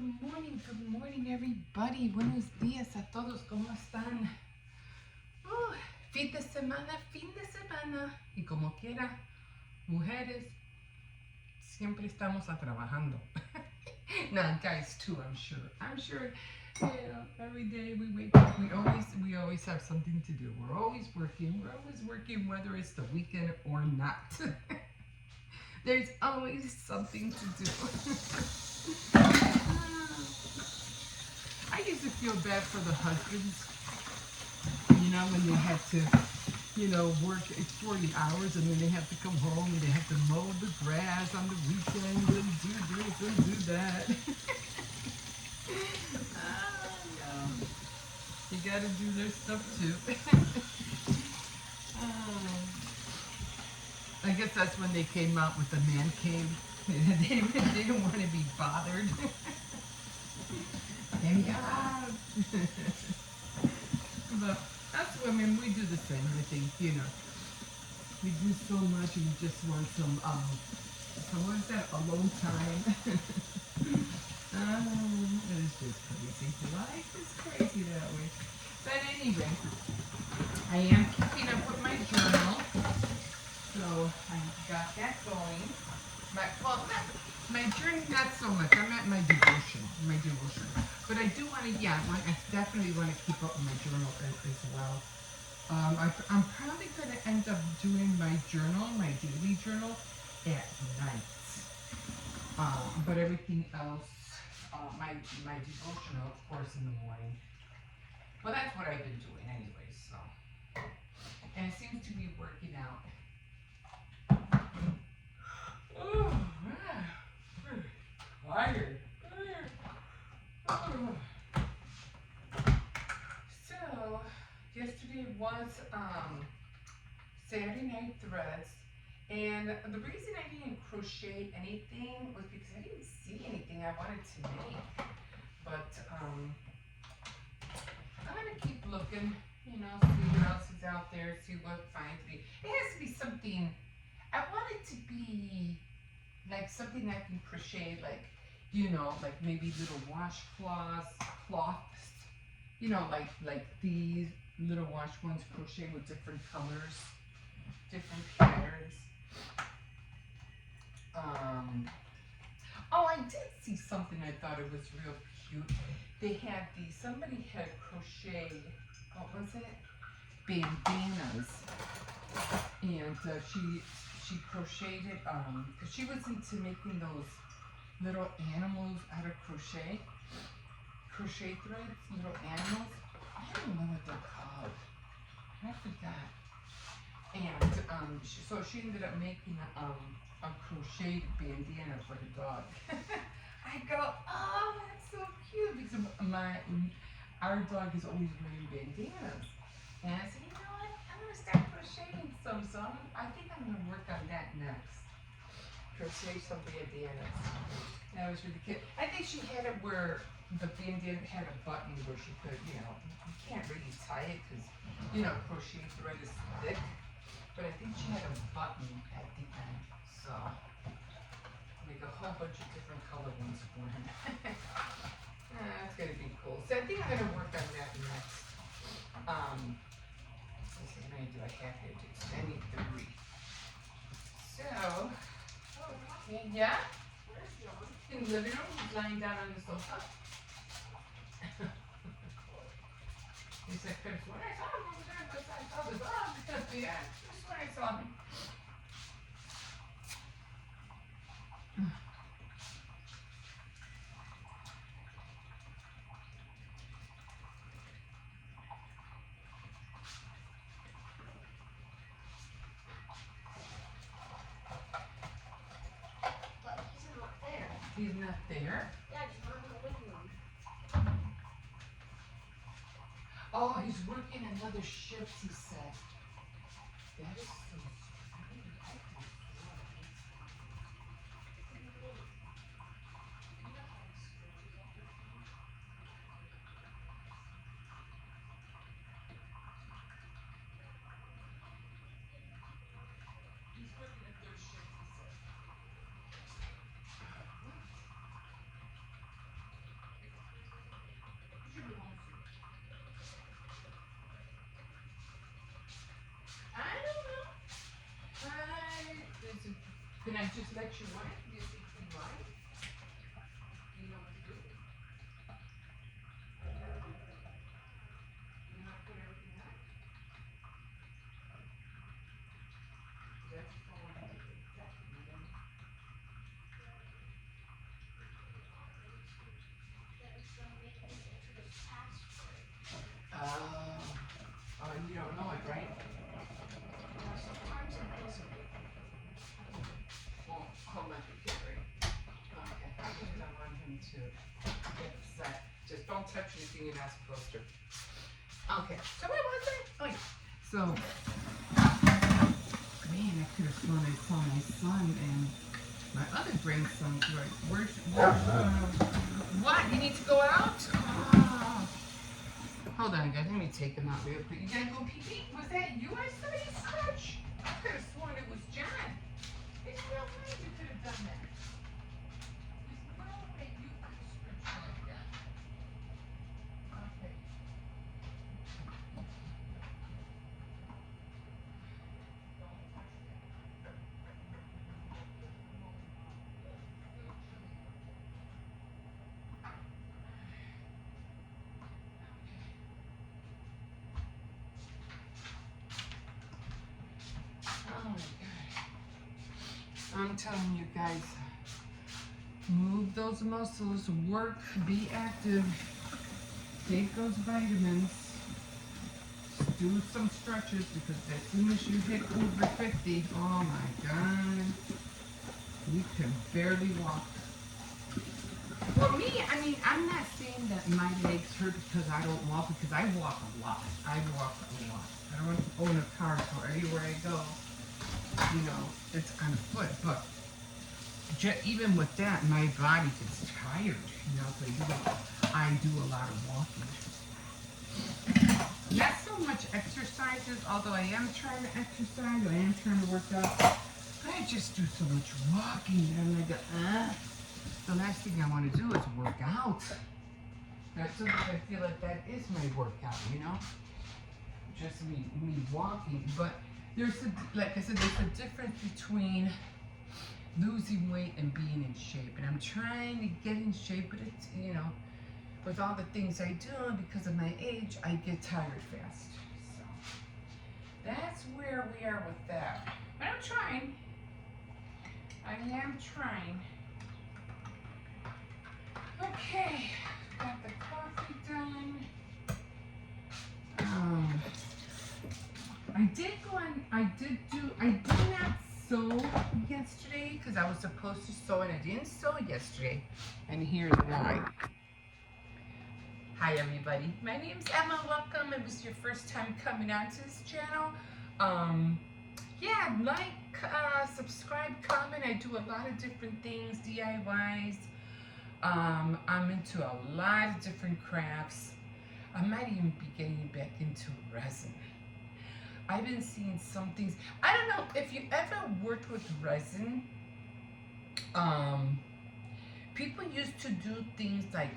Good morning, everybody. Buenos días a todos. ¿Cómo están? Fin de semana. Y como quiera, mujeres, siempre estamos a trabajando. Now, guys, too, I'm sure, every day we wake up, we always have something to do. We're always working, whether it's the weekend or not. There's always something to do. I used to feel bad for the husbands, when they had to, work 40 hours and then they have to come home and they have to mow the grass on the weekend and do this and do that. You gotta do their stuff too. I guess that's when they came out with the man cave. They didn't want to be bothered. Yeah. But us women, we do the same. I think, we do so much and we just want some what is that, alone time. It's just crazy. Life is crazy that way. But anyway, I am keeping up with my journal. So I got that going. My journey, not so much. I'm at my devotion. But I do want to, I definitely want to keep up with my journal as well. I'm probably going to end up doing my daily journal at night. But everything else, my devotional, of course, in the morning. Well, that's what I've been doing anyway, so. And it seems to be working out. Oh, man. Tired. So, yesterday was Saturday Night Threads, and the reason I didn't crochet anything was because I didn't see anything I wanted to make. But I'm gonna keep looking, see what else is out there, see what finds me. It has to be something. I want it to be like something I can crochet, like maybe little washcloths, like these little wash ones, crochet with different colors, different patterns. I did see something I thought it was real cute. They had somebody had crocheted, what was it? Bandanas. And she crocheted, because she was into making those little animals out of crochet threads, little animals. I don't know what they're called. I forgot. And so she ended up making a crocheted bandana for the dog. I go, oh, that's so cute, because our dog is always wearing bandanas. And I said, what? I'm gonna start crocheting some. So I think I'm gonna work on that next. Crochet some bandanas. That was really cute. I think she had it where the bandana had a button where she could, you can't really tie it because, crochet thread is thick. But I think she had a button at the end. So, make a whole bunch of different color ones for him. That's going to be cool. So I think I'm going to work on that next. Let's see, how many do I have here? I need 3. So, okay, yeah? Where's John? In the living room, he's lying down on the sofa. He said, Chris, when I saw him over there, I saw the dog. Yeah, that's when I saw him. But he's not there. He's not there? Yeah, he's not in the living room. Oh, he's working another shift, he said. That is so sweet. He's working a third shift, he said. I just let you run it? You see, you run it? You know what to do? You know how to put everything on? That's just all I do. Exactly. And then, That it's gonna make me enter the password. you don't know it, right? Now, sometimes it doesn't. Well, hold on, Gary. Okay, I just don't want him to get upset. Just don't touch anything you're not supposed to. Okay, so what was it? Oh, yeah. So, man, I could have sworn I saw my son and my other grandson. Right? What? You need to go out? Oh. Hold on, guys. Let me take him out real quick. You gotta go pee pee? Was that you I saw you scratch? I could have sworn it was John. There's no way you could have done that. There's no way you could have scratched like that. Okay. Oh my God. I'm telling you guys, move those muscles, work, be active, take those vitamins, do some stretches because as soon as you hit over 50, oh my God, you can barely walk. For me, I mean, I'm not saying that my legs hurt because I don't walk, because I walk a lot. I walk a lot. I don't own a car, so everywhere I go, you know, it's on foot. But even with that, my body gets tired, you know, so I do a lot of walking. Not so much exercises, although I am trying to exercise, I am trying to work out. I just do so much walking, and I go, the last thing I want to do is work out. That's what I feel like that is my workout, you know? Just me walking. But there's like I said, there's a difference between losing weight and being in shape. And I'm trying to get in shape, but it's, you know, with all the things I do, because of my age, I get tired fast. So that's where we are with that. But I'm trying. I am trying. Okay, got the coffee done. I did not sew yesterday because I was supposed to sew and I didn't sew yesterday. And here's why. Hi everybody, my name's Emma, welcome. If it's your first time coming onto this channel, yeah, like, subscribe, comment. I do a lot of different things, DIYs. I'm into a lot of different crafts. I might even be getting back into resin. I've been seeing some things. I don't know if you ever worked with resin. People used to do things like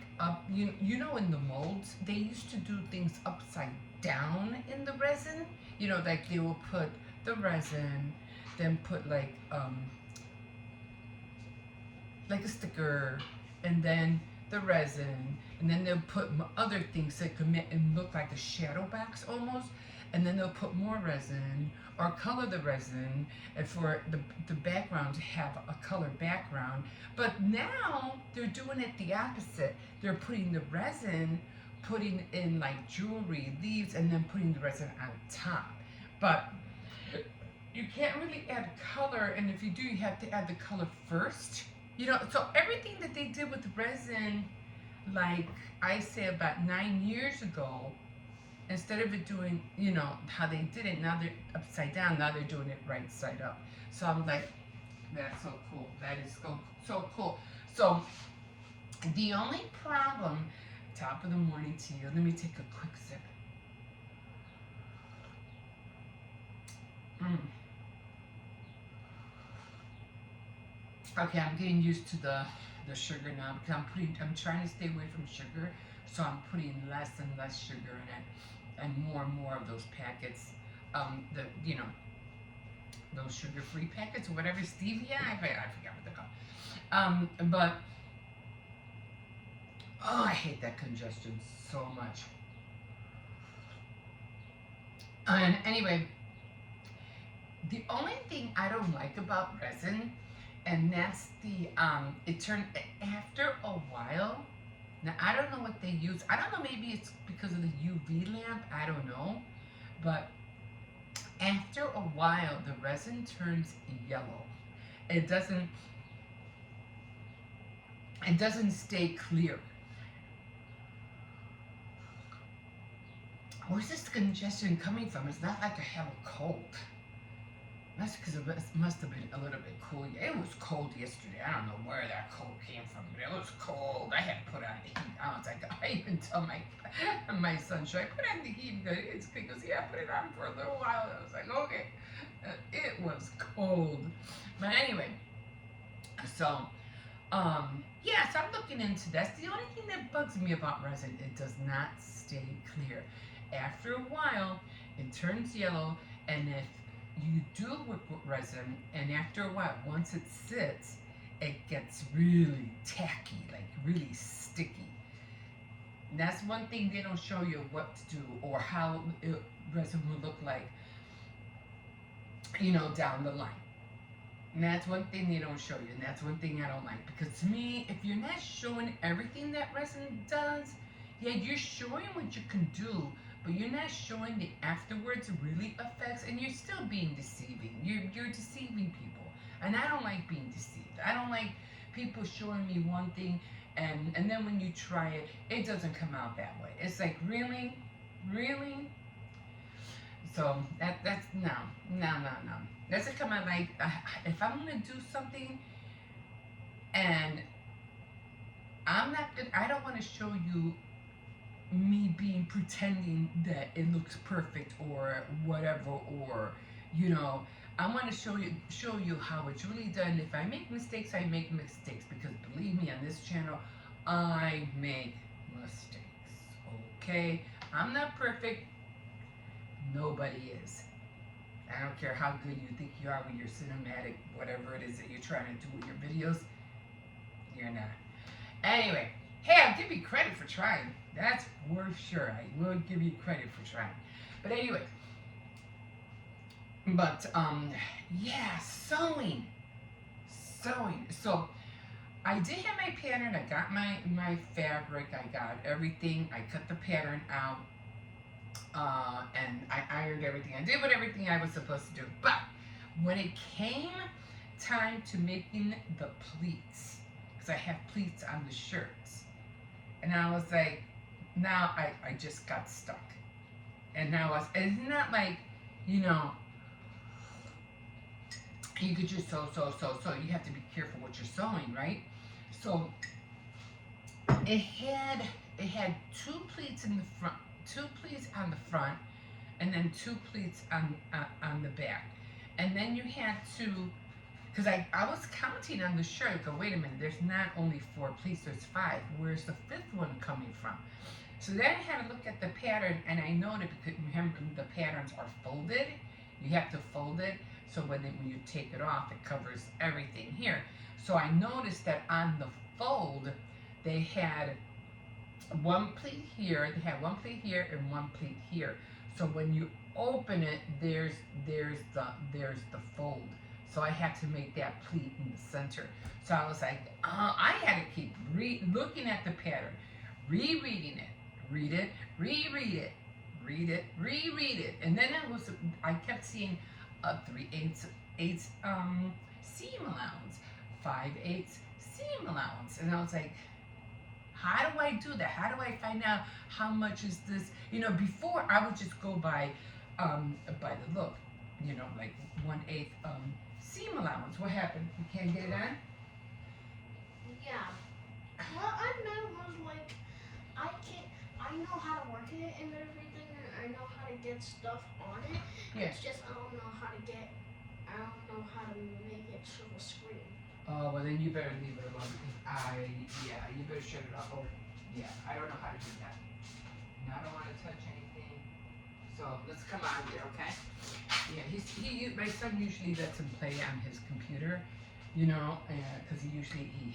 you know, in the molds, they used to do things upside down in the resin. You know, like they will put the resin, then put like a sticker, and then the resin, and then they'll put other things that could make and look like a shadow box almost, and then they'll put more resin or color the resin, and for the background to have a color background. But now they're doing it the opposite. They're putting the resin, putting in like jewelry, leaves, and then putting the resin on top. But you can't really add color, and if you do, you have to add the color first. You know, so everything that they did with resin, like I say about 9 years ago, instead of it doing, you know, how they did it, now they're upside down, now they're doing it right side up. So I'm like, that's so cool. That is so cool. So the only problem, top of the morning to you, let me take a quick sip. Okay, I'm getting used to the sugar now because I'm trying to stay away from sugar, so I'm putting less and less sugar in it, and more of those packets, you know, those sugar-free packets or whatever, stevia. I forgot what they're called. But oh, I hate that congestion so much. And anyway, the only thing I don't like about resin, and that's the it turned after a while. Now I don't know what they use. I don't know. Maybe it's because of the UV lamp. I don't know, but after a while, the resin turns yellow. It doesn't. It doesn't stay clear. Where's this congestion coming from? It's not like I have a cold. That's because it must have been a little bit cool. It was cold yesterday. I don't know where that cold came from, but it was cold. I had to put on the heat. I was like, I even tell my son, should I put on the heat? It's because yeah, I put it on for a little while. I was like, okay. It was cold. But anyway, so yeah, so I'm looking into this. The only thing that bugs me about resin, it does not stay clear. After a while, it turns yellow, and if you do work with resin, and after a while, once it sits, it gets really tacky, like really sticky. And that's one thing they don't show you what to do or how resin will look like, down the line. And that's one thing they don't show you, and that's one thing I don't like. Because to me, if you're not showing everything that resin does, yeah, you're showing what you can do, but you're not showing the afterwards really effects, and you're still being deceiving. You're deceiving people, and I don't like being deceived. I don't like people showing me one thing, and then when you try it, it doesn't come out that way. It's like, really? So that's no. Doesn't come out like, if I'm gonna do something, and I don't want to show you me being pretending that it looks perfect or whatever, or I want to show you how it's really done. If I make mistakes, I make mistakes, because believe me, on this channel I make mistakes. Okay, I'm not perfect. Nobody is. I don't care how good you think you are with your cinematic, whatever it is that you're trying to do with your videos. You're not. Anyway, hey, I'll give you credit for trying. That's for sure. I will give you credit for trying. But anyway, yeah, sewing. So I did have my pattern. I got my fabric. I got everything. I cut the pattern out. And I ironed everything. I did everything I was supposed to do. But when it came time to making the pleats, because I have pleats on the shirts, and I was like, now I just got stuck. And now it's not like, you could just sew. You have to be careful what you're sewing, right? So it had two pleats in the front. 2 pleats on the front, and then 2 pleats on the back, and then you had to, because I was counting on the shirt. I go, wait a minute, there's not only 4 pleats, there's 5. Where's the 5th one coming from? So then I had to look at the pattern, and I noted, because remember the patterns are folded. You have to fold it so when you take it off, it covers everything here. So I noticed that on the fold, they had 1 pleat here, they had 1 pleat here and 1 pleat here. So when you open it, there's the fold. So I had to make that pleat in the center. So I was like, I had to keep looking at the pattern, rereading it, read it, reread it, read it, reread it, and then I kept seeing 3/8 seam allowance, 5/8 seam allowance, and I was like, how do I do that? How do I find out how much is this? Before I would just go by the look, like 1/8 seam allowance. What happened? You can't get it on? Yeah. What I meant was like, I know how to work it and everything, and I know how to get stuff on it. Yeah. It's just I don't know how to make it show the screen. Oh, well then you better leave it alone, because you better shut it off. Oh, yeah, I don't know how to do that. And I don't want to touch anything, So let's come out of there, okay? Yeah, my son usually lets him play on his computer, you know, because he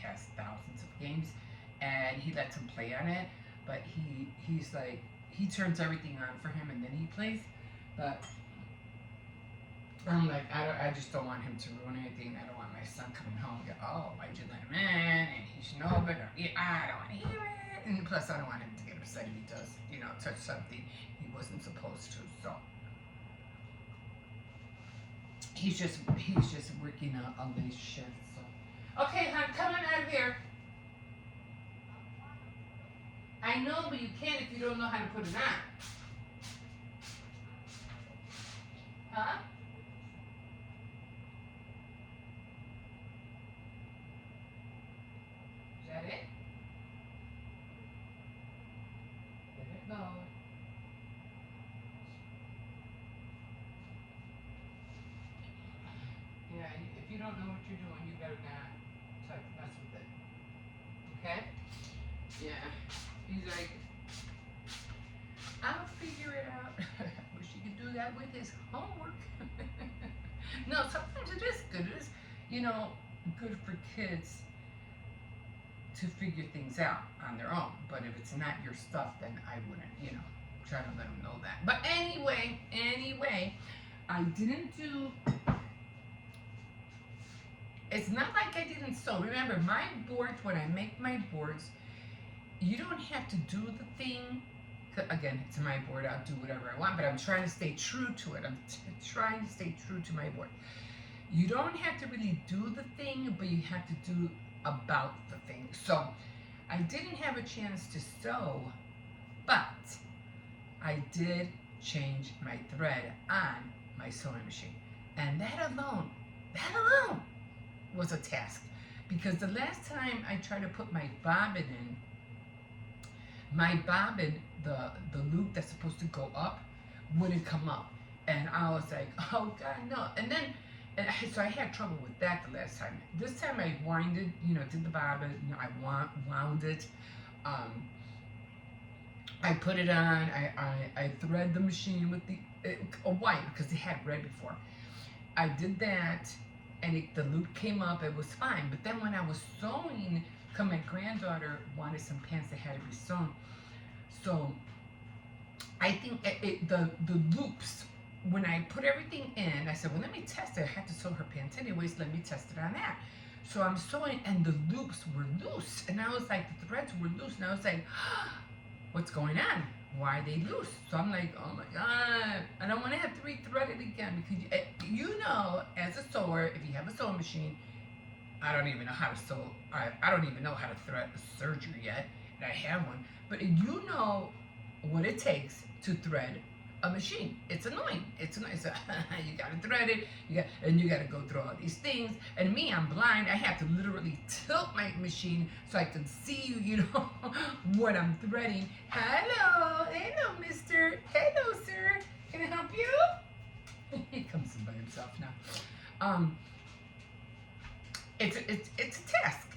has thousands of games, and he lets him play on it. But he's like, he turns everything on for him and then he plays. But I'm like, I just don't want him to ruin anything. I don't want my son coming home and go, oh, why'd you let him in? And he should know better. Yeah, I don't want to hear it. And plus, I don't want him to get upset if he does, you know, touch something he wasn't supposed to. So he's just working a late shift. So okay, hon, come on out of here. I know, but you can't if you don't know how to put it on. Huh? Is that it? Let it go. Yeah, if you don't know what you're doing, you better not try to mess with it. Okay? Yeah. He's like, I'll figure it out. Wish he could do that with his homework. No, sometimes it is good. It is, you know, good for kids to figure things out on their own. But if it's not your stuff, then I wouldn't, you know, try to let them know that. But anyway, I didn't do. It's not like I didn't sew. Remember, my boards, when I make my boards, you don't have to do the thing. Again, it's my board. I'll do whatever I want, but I'm trying to stay true to it. I'm trying to stay true to my board. You don't have to really do the thing, but you have to do about the thing. So I didn't have a chance to sew, but I did change my thread on my sewing machine. And that alone was a task. Because the last time I tried to put my bobbin in, my bobbin, the loop that's supposed to go up, wouldn't come up. And I was like, oh God, no. And then, so I had trouble with that the last time. This time I winded, you know, did the bobbin, you know, I wound it. I put it on, I thread the machine with a white, because they had red before. I did that, and the loop came up, it was fine. But then when I was sewing, because my granddaughter wanted some pants that had to be sewn, so I think the loops, when I put everything in, I said, well, let me test it. I had to sew her pants anyways, let me test it on that. So I'm sewing, and the loops were loose, and I was like, the threads were loose, and I was like, what's going on? Why are they loose? So I'm like, oh my God, I don't want to have to re-thread it again, because you know, as a sewer, if you have a sewing machine, I don't even know how to sew. I don't even know how to thread a serger yet, and I have one. But you know what it takes to thread a machine. It's annoying. So you gotta thread it. You gotta go through all these things. And me, I'm blind. I have to literally tilt my machine so I can see you. You know what I'm threading. Hello, Mister. Hello, sir. Can I help you? He comes in by himself now. It's a task.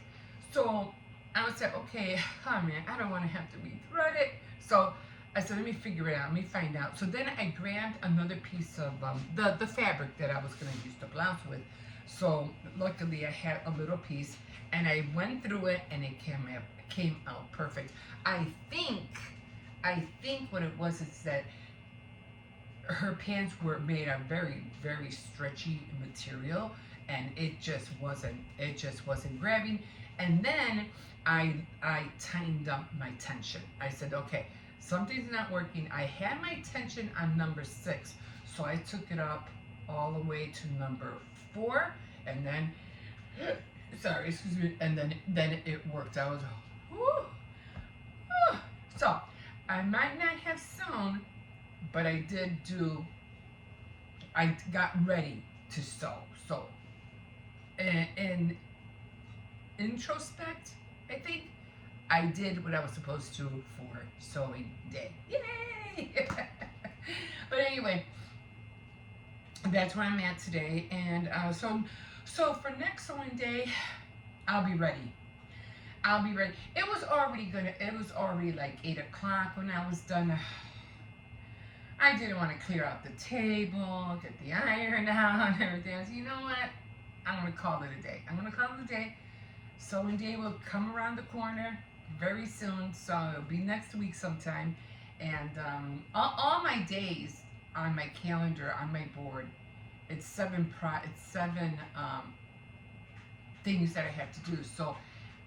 So I was like, okay, oh man, I don't want to have to re-thread it. So I said, let me figure it out. Let me find out. So then I grabbed another piece of the fabric that I was going to use the blouse with. So luckily I had a little piece, and I went through it, and it came out perfect. I think what it was is that her pants were made of very, very stretchy material, and it just wasn't grabbing. And then I tightened up my tension. I said, okay, something's not working. I had my tension on number 6, so I took it up all the way to number 4, and then, sorry, excuse me, and then it worked. I was, whoo. So I might not have sewn, but I got ready to sew. So, in introspect, I think I did what I was supposed to for sewing day. Yay! But anyway, that's where I'm at today. And so for next sewing day, I'll be ready. It was already like 8 o'clock when I was done. I didn't want to clear out the table, get the iron out and everything. So you know what? I'm going to call it a day. I'm going to call it a day. Sewing day will come around the corner very soon. So it'll be next week sometime. And all my days on my calendar, on my board, it's seven things that I have to do. So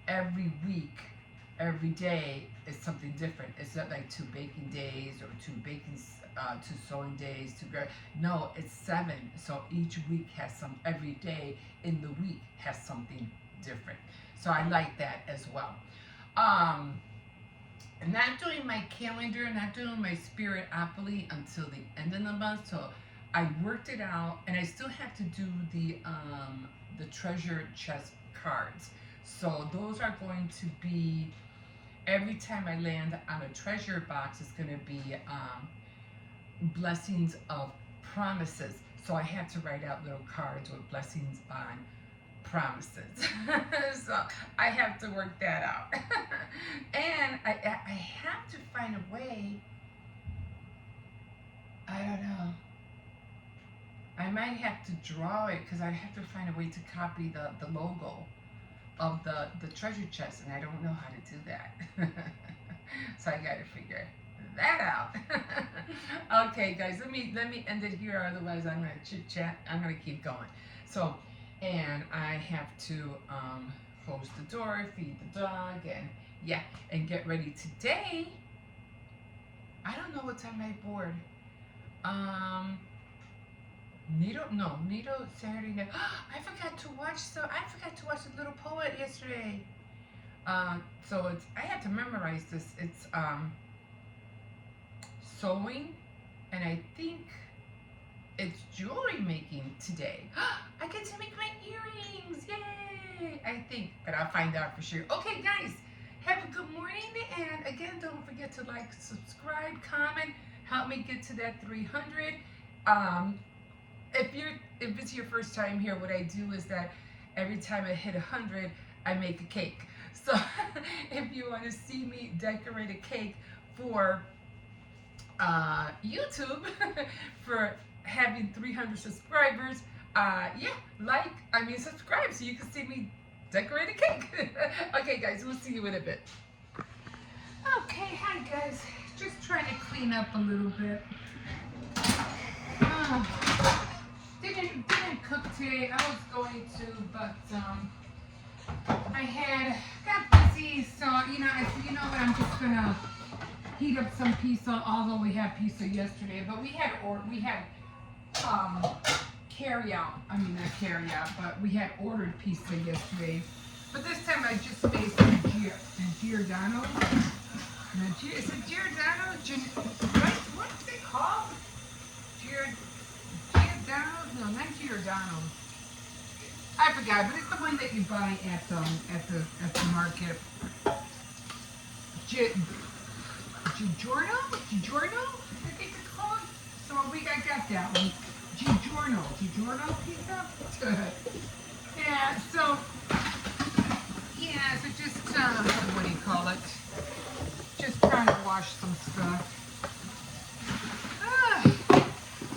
every week, every day is something different. It's not like 2 baking days or 2 sewing days. No, it's 7. So each week has every day in the week has something different. So I like that as well. I'm not doing my calendar, not doing my Spiritopoly until the end of the month. So I worked it out, and I still have to do the treasure chest cards. So those are going to be, every time I land on a treasure box, it's going to be blessings of promises. So I had to write out little cards with blessings on promises. So I have to work that out. And I have to find a way, I don't know, I might have to draw it, because I have to find a way to copy the logo of the treasure chest, and I don't know how to do that. So I gotta figure that out. Okay guys, let me end it here, otherwise I'm gonna chit chat. I'm gonna keep going. So, and I have to close the door, feed the dog, and yeah, and get ready today. I don't know what's on my board. Needle Saturday night. I forgot to watch The Little Poet yesterday. So I had to memorize this. It's sewing, and I think it's jewelry making today. I get to make my earrings, yay! I think, but I'll find out for sure. Okay, guys, have a good morning, and again, don't forget to like, subscribe, comment, help me get to that 300. If it's your first time here, what I do is that every time I hit 100, I make a cake. So if you want to see me decorate a cake for YouTube, for having 300 subscribers, subscribe so you can see me decorate a cake. Okay guys, we'll see you in a bit. Okay, hi guys. Just trying to clean up a little bit. Didn't cook today. I was going to, but I got busy, so you know what, I'm just gonna heat up some pizza, although we had pizza yesterday, but we had carry out. I mean, not carry out, but we had ordered pizza yesterday. But this time I just made some Giordano. Is it Giordano? What's it called? Giordano? No, not Giordano. I forgot, but it's the one that you buy at the market. Giorno? I think it's called. So I got that one. Giorno pizza. Yeah. So just what do you call it? Just trying to wash some stuff.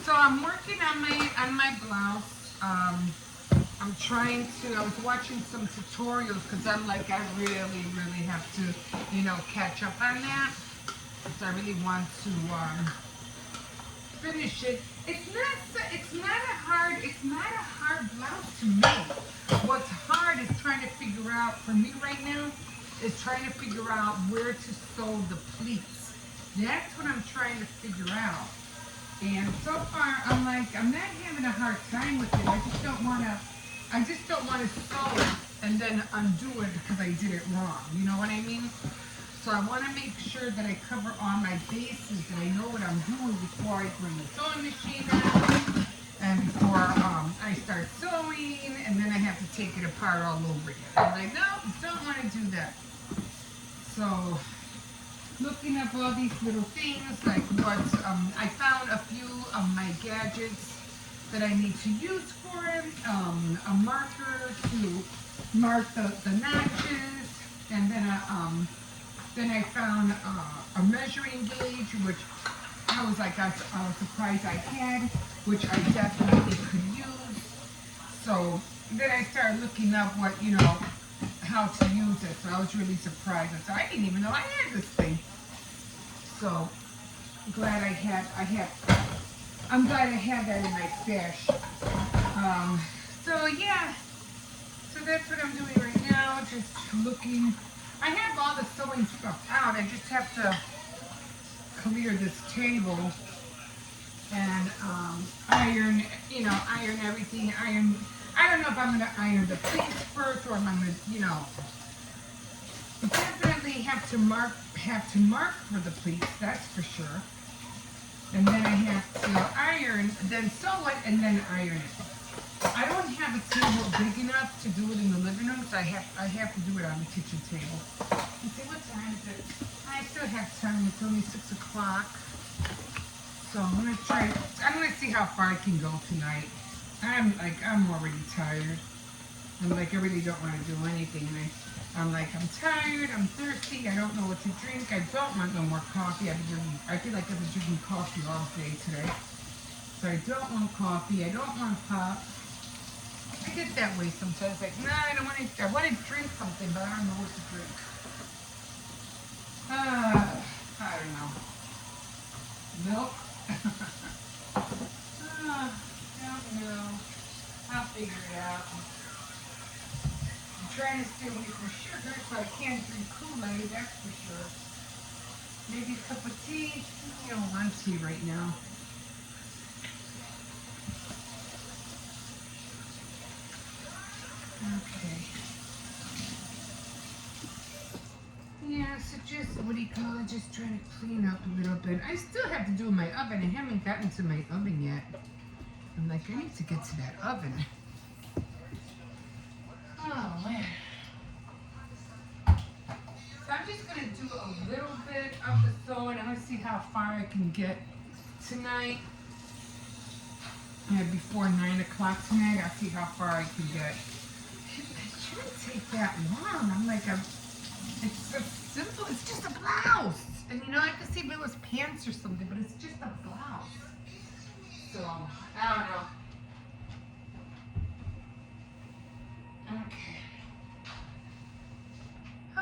So I'm working on my blouse. I was watching some tutorials, because I'm like, I really, really have to, catch up on that. So I really want to finish it. It's not a hard blouse to make. What's hard is trying to figure out, for me right now, is trying to figure out where to sew the pleats. That's what I'm trying to figure out. And so far, I'm not having a hard time with it. I just don't want to sew it and then undo it because I did it wrong. You know what I mean? So I want to make sure that I cover all my bases, that I know what I'm doing before I bring the sewing machine out, and before I start sewing, and then I have to take it apart all over again. I'm like, no, don't want to do that. So, looking up all these little things, like what, I found a few of my gadgets that I need to use for it, a marker to mark the notches, and then I found a measuring gauge, which I was like, I was surprised I had, which I definitely could use. So then I started looking up what, how to use it. So I was really surprised. So I didn't even know I had this thing. So glad I'm glad I had that in my stash. So yeah, so that's what I'm doing right now, just looking. I have all the sewing stuff out. I just have to clear this table and iron, iron everything. I don't know if I'm gonna iron the pleats first or if I'm gonna, definitely have to mark for the pleats, that's for sure. And then I have to iron, then sew it, and then iron it. I don't have a table big enough to do it in the living room, so I have to do it on the kitchen table. You see, what time is it? I still have time. It's only 6 o'clock. So I'm gonna see how far I can go tonight. I'm already tired. I'm like, I really don't want to do anything. And I'm tired, I'm thirsty, I don't know what to drink, I don't want no more coffee. I feel like I've been drinking coffee all day today. So I don't want coffee, I don't want pop. I get that way sometimes, like, I want to drink something, but I don't know what to drink. I don't know. Milk? I don't know. I'll figure it out. I'm trying to stay away from sugar, so I can't drink Kool-Aid, that's for sure. Maybe a cup of tea. I don't want tea right now. Okay. Yeah, so just trying to clean up a little bit. I still have to do my oven. I haven't gotten to my oven yet. I'm like, I need to get to that oven. Oh, man. So I'm just going to do a little bit of the sewing. I'm going to see how far I can get tonight. Before 9 o'clock tonight, I'll see how far I can get. It shouldn't take that long. It's so simple. It's just a blouse. And I could see if it was pants or something, but it's just a blouse. So, I don't know.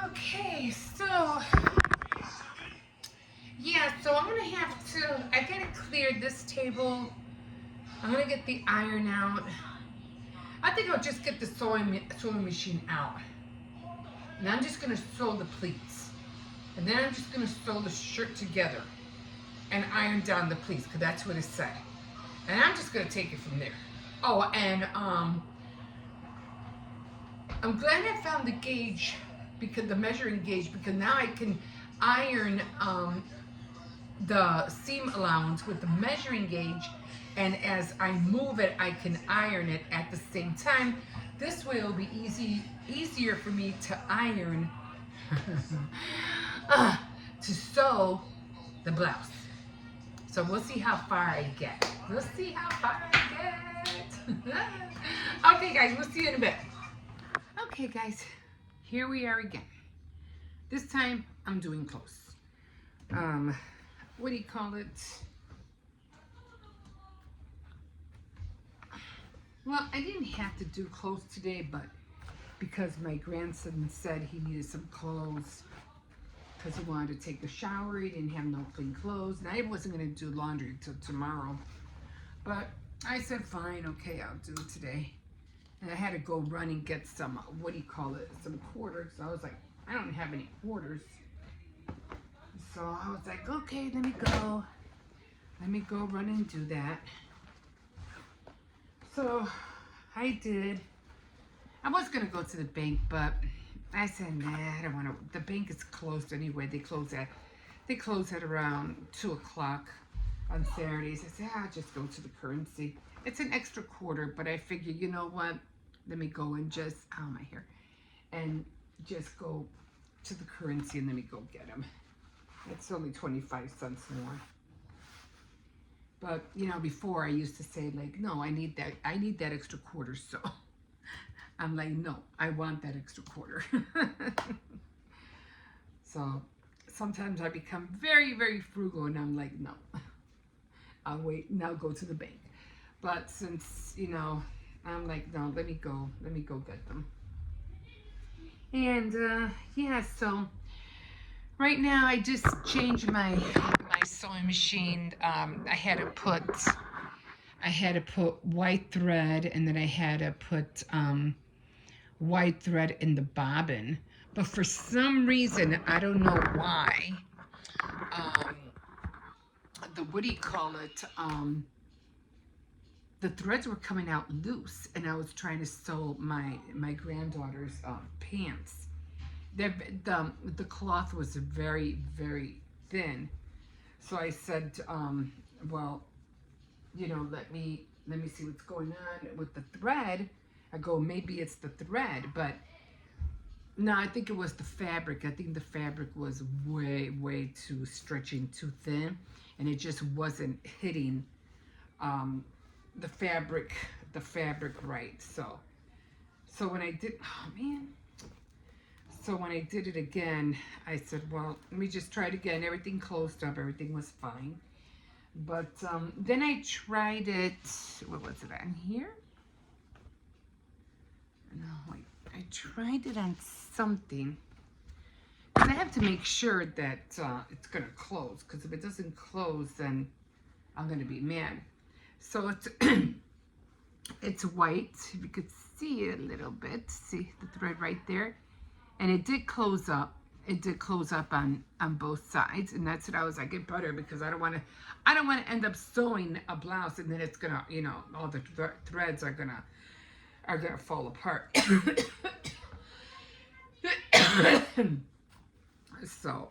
Okay, so, yeah, so I gotta clear this table. I'm gonna get the iron out. I think I'll just get the sewing machine out. And I'm just gonna sew the pleats. And then I'm just gonna sew the shirt together and iron down the pleats, because that's what it said. And I'm just gonna take it from there. Oh, and I'm glad I found the gauge, because the measuring gauge, because now I can iron the seam allowance with the measuring gauge, and as I move it, I can iron it at the same time. This way it'll be easier for me to iron, to sew the blouse. So we'll see how far I get. Okay, guys, we'll see you in a bit. Okay, guys, here we are again. This time, I'm doing clothes. What do you call it? Well, I didn't have to do clothes today, but because my grandson said he needed some clothes because he wanted to take a shower, he didn't have no clean clothes, and I wasn't going to do laundry until tomorrow. But I said, fine, okay, I'll do it today. And I had to go run and get some, some quarters. So I was like, I don't have any quarters. So I was like, okay, let me go run and do that. So I did. I was gonna go to the bank, but I said, nah, I don't want to. The bank is closed anyway. They close at around 2 o'clock on Saturdays. I said, I'll just go to the currency. It's an extra quarter, but I figured, you know what? Let me go and just, my hair, and just go to the currency and let me go get them. It's only 25 cents more. But, before I used to say, like, no, I need that extra quarter, so I'm like, no, I want that extra quarter. So sometimes I become very, very frugal, and I'm like, no, I'll wait and I'll go to the bank. But since, you know, I'm like, no, let me go get them. And yeah, so right now I just changed my sewing machine. I had to put white thread, and then I had to put white thread in the bobbin. But for some reason, I don't know why, what do you call it? The threads were coming out loose, and I was trying to sew my granddaughter's pants. The cloth was very, very thin. So I said, well, you know, let me see what's going on with the thread. I go, maybe it's the thread, but no, I think it was the fabric. I think the fabric was way too stretching, too thin, and it just wasn't hitting the fabric right. So when I did, oh man. So when I did it again, I said, well, let me just try it again. Everything closed up. Everything was fine. But then I tried it. What was it on here? No, wait. I tried it on something. And I have to make sure that it's going to close. Because if it doesn't close, then I'm going to be mad. So it's it's white. If you could see it a little bit. See the thread right there? And it did close up. It did close up on both sides, and that's what I was like, get better, because I don't want to end up sewing a blouse and then it's gonna, you know, all the threads are gonna fall apart. So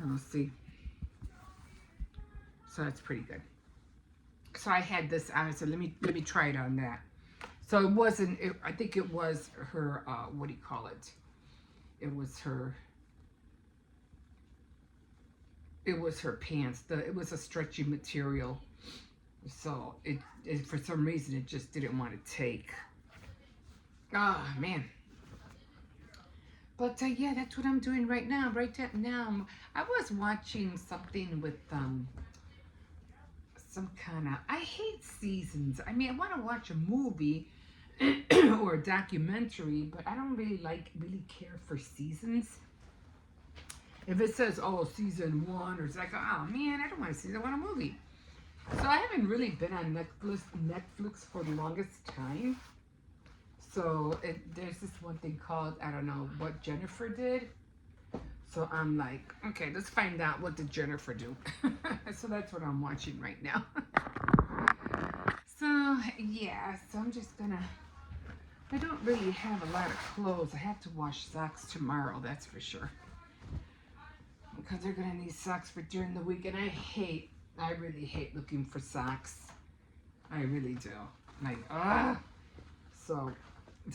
let's see. So that's pretty good. So I had this on. So let me try it on that. So it wasn't. I think it was her. What do you call it? It was her. It was her pants. It was a stretchy material. So it for some reason it just didn't want to take. Ah, man. But yeah, that's what I'm doing right now. Now, I was watching something with some kind of. I hate seasons. I mean, I want to watch a movie or a documentary, but I don't really care for seasons. If it says, oh, season 1, or it's like, oh man, I don't want to see that. I want a movie. So I haven't really been on Netflix for the longest time. So there's this one thing called, I don't know what Jennifer did. So I'm like, okay, let's find out what did Jennifer do. So that's what I'm watching right now. So yeah, so I'm just gonna, I don't really have a lot of clothes. I have to wash socks tomorrow, that's for sure. Because they're gonna need socks for during the week, and I really hate looking for socks. I really do. Like, So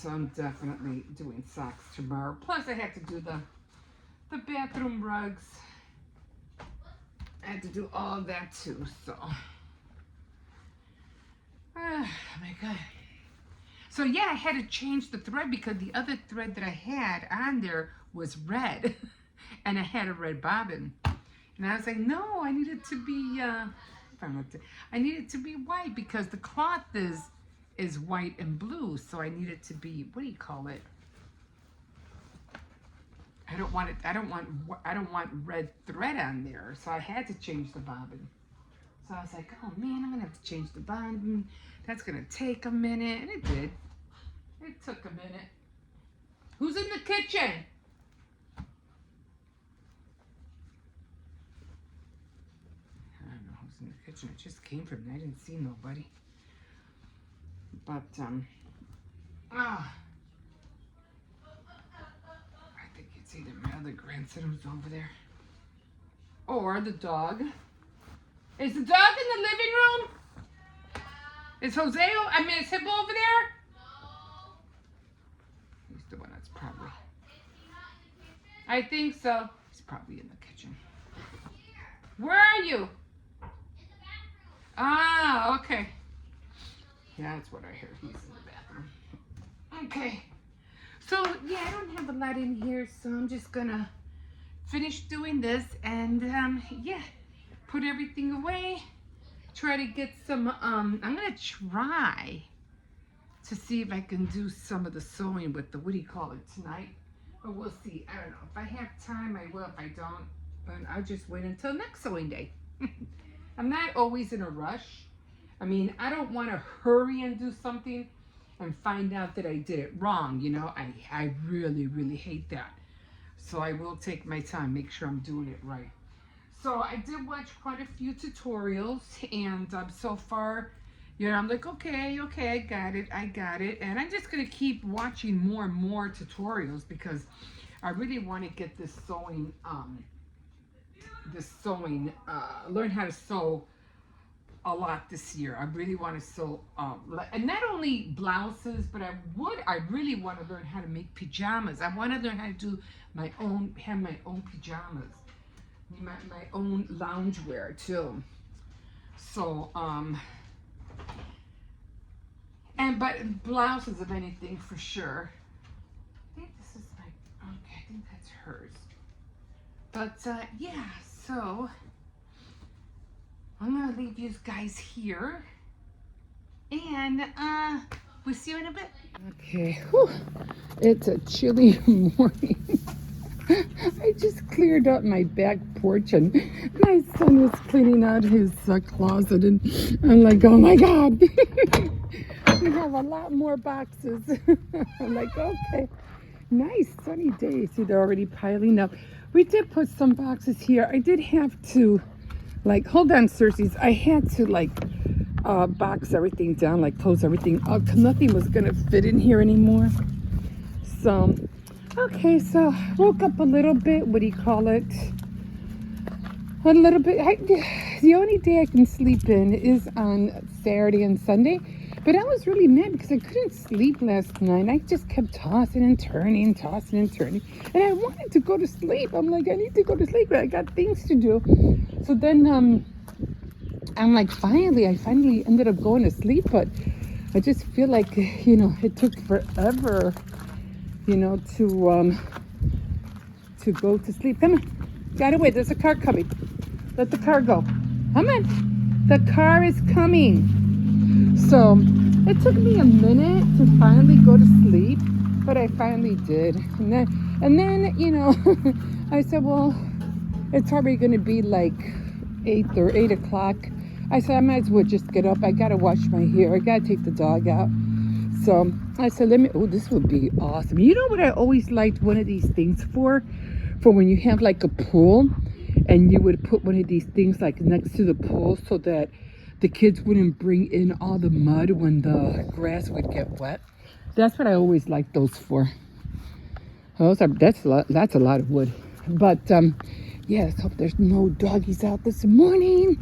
I'm definitely doing socks tomorrow. Plus I have to do the bathroom rugs. I had to do all that too, so. Oh my God. So yeah, I had to change the thread because the other thread that I had on there was red. And I had a red bobbin. And I was like, no, I need it to be, I need it to be white because the cloth is white and blue. So I need it to be, what do you call it? I don't want red thread on there. So I had to change the bobbin. So I was like, oh man, I'm gonna have to change the bobbin. That's gonna take a minute. And it did. It took a minute. Who's in the kitchen? I don't know who's in the kitchen. It just came from there. I didn't see nobody. But, I think it's either my other grandson who's over there or the dog. Is the dog in the living room? Is is Hippo over there? No. He's the one that's probably. I think so. He's probably in the kitchen. Where are you? In the bathroom. Ah, okay. Yeah, that's what I heard. He's in the bathroom. Okay. So, yeah, I don't have a lot in here, so I'm just gonna finish doing this and, yeah, put everything away try to get some, I'm gonna try to see if I can do some of the sewing with the, what do you call it, tonight? But we'll see. I don't know. If I have time, I will. If I don't, but I'll just wait until next sewing day. I'm not always in a rush. I mean, I don't want to hurry and do something and find out that I did it wrong. You know, I really, really hate that. So I will take my time, make sure I'm doing it right. So I did watch quite a few tutorials, and so far, you know, I'm like, okay, I got it. And I'm just going to keep watching more and more tutorials because I really want to get this sewing, learn how to sew a lot this year. I really want to sew, and not only blouses, but I really want to learn how to make pajamas. I want to learn how to do have my own pajamas, my own loungewear too. So, but blouses of anything for sure. I think this is okay, I think that's hers. But, yeah, so I'm gonna leave you guys here, and we'll see you in a bit. Okay, whew. It's a chilly morning. I just cleared up my back porch, and my son was cleaning out his closet, and I'm like, oh my God, we have a lot more boxes. I'm like, okay, nice sunny day. See, they're already piling up. We did put some boxes here. I did have to, like, hold on, Circes. I had to, like, box everything down, like, close everything up, because nothing was going to fit in here anymore. So, okay, so woke up a little bit. What do you call it? A little bit. The only day I can sleep in is on Saturday and Sunday. But I was really mad because I couldn't sleep last night. I just kept tossing and turning. And I wanted to go to sleep. I'm like, I need to go to sleep, but I got things to do. So then I'm like, I finally ended up going to sleep. But I just feel like, you know, it took forever, you know, to go to sleep. Come on. Gotta wait. There's a car coming. Let the car go. Come on. The car is coming. So it took me a minute to finally go to sleep, but I finally did. And then you know, I said, well, it's already going to be like 8 o'clock. I said, I might as well just get up. I got to wash my hair. I got to take the dog out. So I said, this would be awesome. You know what I always liked one of these things for when you have like a pool, and you would put one of these things like next to the pool so that the kids wouldn't bring in all the mud when the grass would get wet. That's what I always liked those for. That's a lot of wood. But yeah, let's hope there's no doggies out this morning.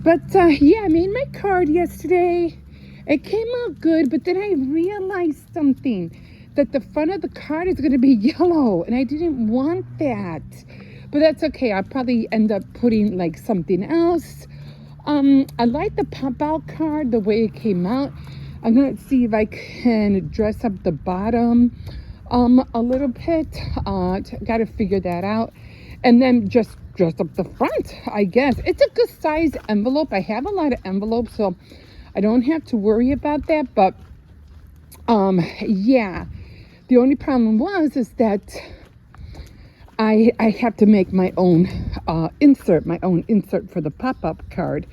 But yeah, I made my card yesterday. It came out good, but then I realized something, that the front of the card is going to be yellow, and I didn't want that. But that's okay. I'll probably end up putting like something else. I like the pop-out card the way it came out. I'm going to see if I can dress up the bottom a little bit. Got to figure that out. And then just dress up the front, I guess. It's a good size envelope. I have a lot of envelopes, so I don't have to worry about that. But yeah, the only problem is that I have to make my own insert for the pop-up card.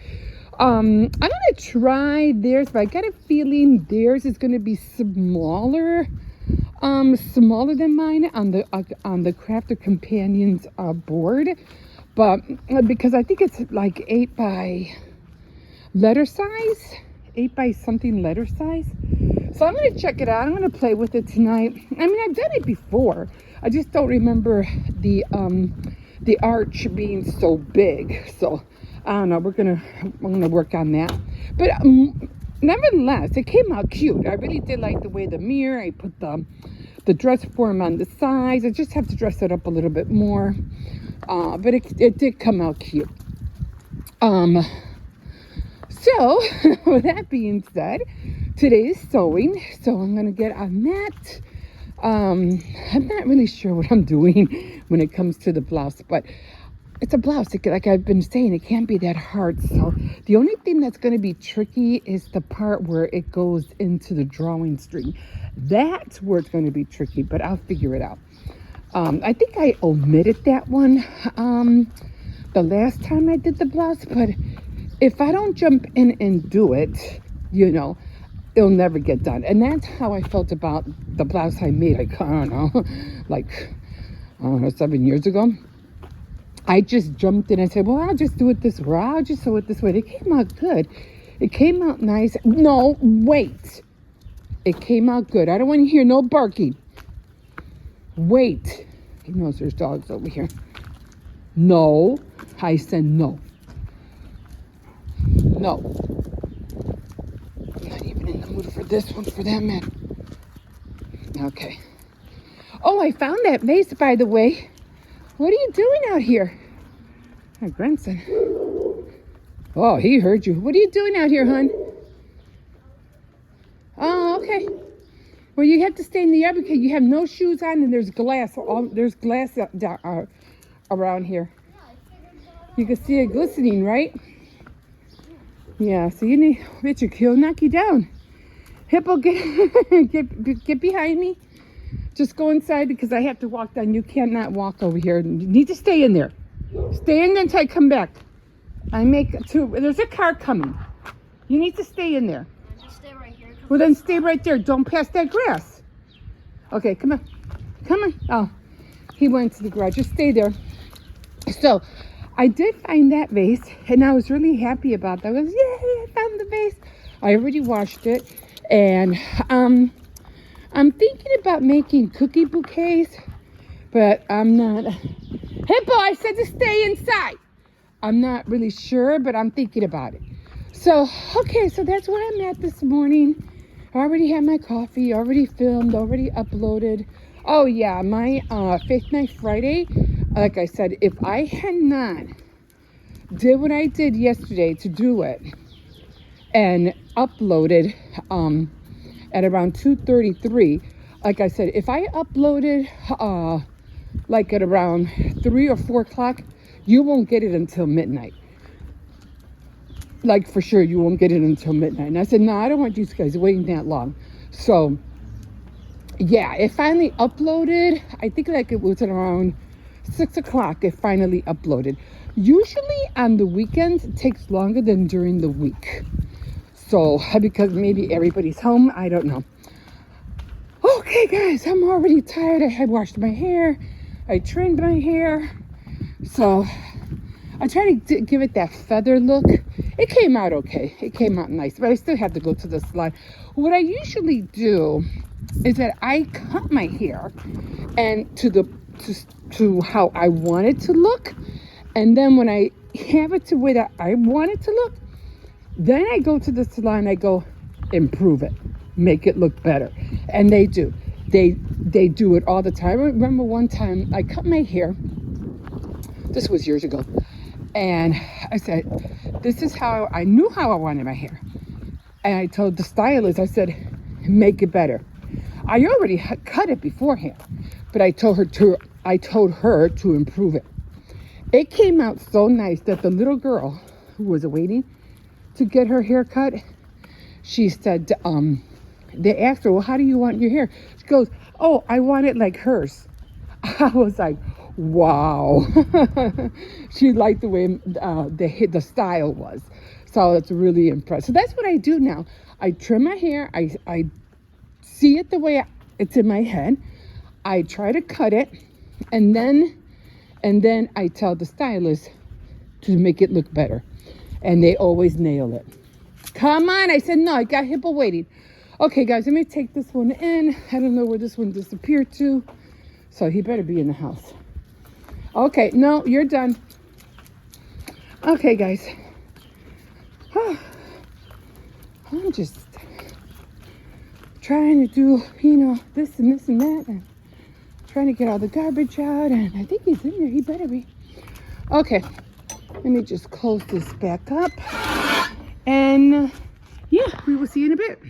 I'm gonna try theirs, but I got a feeling theirs is gonna be smaller than mine on the Crafter Companions board. But because I think it's like 8 by letter size, 8 by something letter size. So I'm gonna check it out. I'm gonna play with it tonight. I mean, I've done it before. I just don't remember the arch being so big. So I don't know. I'm gonna work on that. But nevertheless, it came out cute. I really did like the way the mirror. I put the dress form on the sides. I just have to dress it up a little bit more. But it did come out cute. So with that being said, today is sewing, so I'm gonna get on that. I'm not really sure what I'm doing when it comes to the blouse, but it's a blouse. Like I've been saying, it can't be that hard. So the only thing that's going to be tricky is the part where it goes into the drawing string. That's where it's going to be tricky, but I'll figure it out. I think I omitted that one the last time I did the blouse, but if I don't jump in and do it, you know, it'll never get done. And that's how I felt about the blouse I made, like, I don't know, like, I don't know, 7 years ago. I just jumped in and said, well, I'll just do it this way. I'll just sew it this way. It came out good. It came out nice. No, wait. It came out good. I don't want to hear no barking. Wait. He knows there's dogs over here. No. I said no. No. I'm not even in the mood for this one, for that matter. Okay. Oh, I found that vase, by the way. What are you doing out here? My grandson. Oh, he heard you. What are you doing out here, hon? Oh, okay. Well, you have to stay in the yard because you have no shoes on and there's glass. There's glass around here. You can see it glistening, right? Yeah, so you need, Richard, he'll knock you down. Hippo, get behind me. Just go inside because I have to walk down. You cannot walk over here. You need to stay in there. Stay in there until I come back. There's a car coming. You need to stay in there. Just stay right here. Well, then stay right there. Don't pass that grass. Okay, come on. Come on. Oh, he went to the garage. Just stay there. So, I did find that vase, and I was really happy about that. I was, yay, I found the vase. I already washed it, and I'm thinking about making cookie bouquets, but I'm not. Hippo, I said to stay inside. I'm not really sure, but I'm thinking about it. So, okay, so that's where I'm at this morning. I already had my coffee, already filmed, already uploaded. Oh, yeah, my Faith Night Friday, like I said, if I had not did what I did yesterday to do it and uploaded at around 2:33, like I said, if I uploaded like at around 3 or 4 o'clock, you won't get it until midnight. Like, for sure, you won't get it until midnight. And I said, no, I don't want you guys waiting that long. So, yeah, it finally uploaded. I think like it was at around 6 o'clock. It finally uploaded. Usually on the weekends, it takes longer than during the week. So, because maybe everybody's home, I don't know. Okay, guys, I'm already tired. I had washed my hair. I trimmed my hair. So, I tried to give it that feather look. It came out okay. It came out nice, but I still have to go to the salon. What I usually do is that I cut my hair and to how I want it to look, and then when I have it to where that I want it to look, then I go to the salon. I go improve it, make it look better, and they do. They do it all the time. I remember one time I cut my hair. This was years ago. And I said, this is how I knew how I wanted my hair. And I told the stylist, I said, make it better. I already had cut it beforehand, but I told her to improve it. It came out so nice that the little girl who was waiting to get her hair cut, she said, they asked her, well, how do you want your hair? She goes, oh, I want it like hers. I was like, wow. She liked the way the style was. So it's really impressive. So that's what I do now. I trim my hair. I see it the way it's in my head. I try to cut it, and then I tell the stylist to make it look better. And they always nail it. Come on. I said, no, I got Hippo waiting. Okay, guys, let me take this one in. I don't know where this one disappeared to. So he better be in the house. Okay, no, you're done. Okay, guys. I'm just trying to do, this and this and that. And trying to get all the garbage out. And I think he's in there. He better be. Okay, let me just close this back up. And, yeah, we will see you in a bit.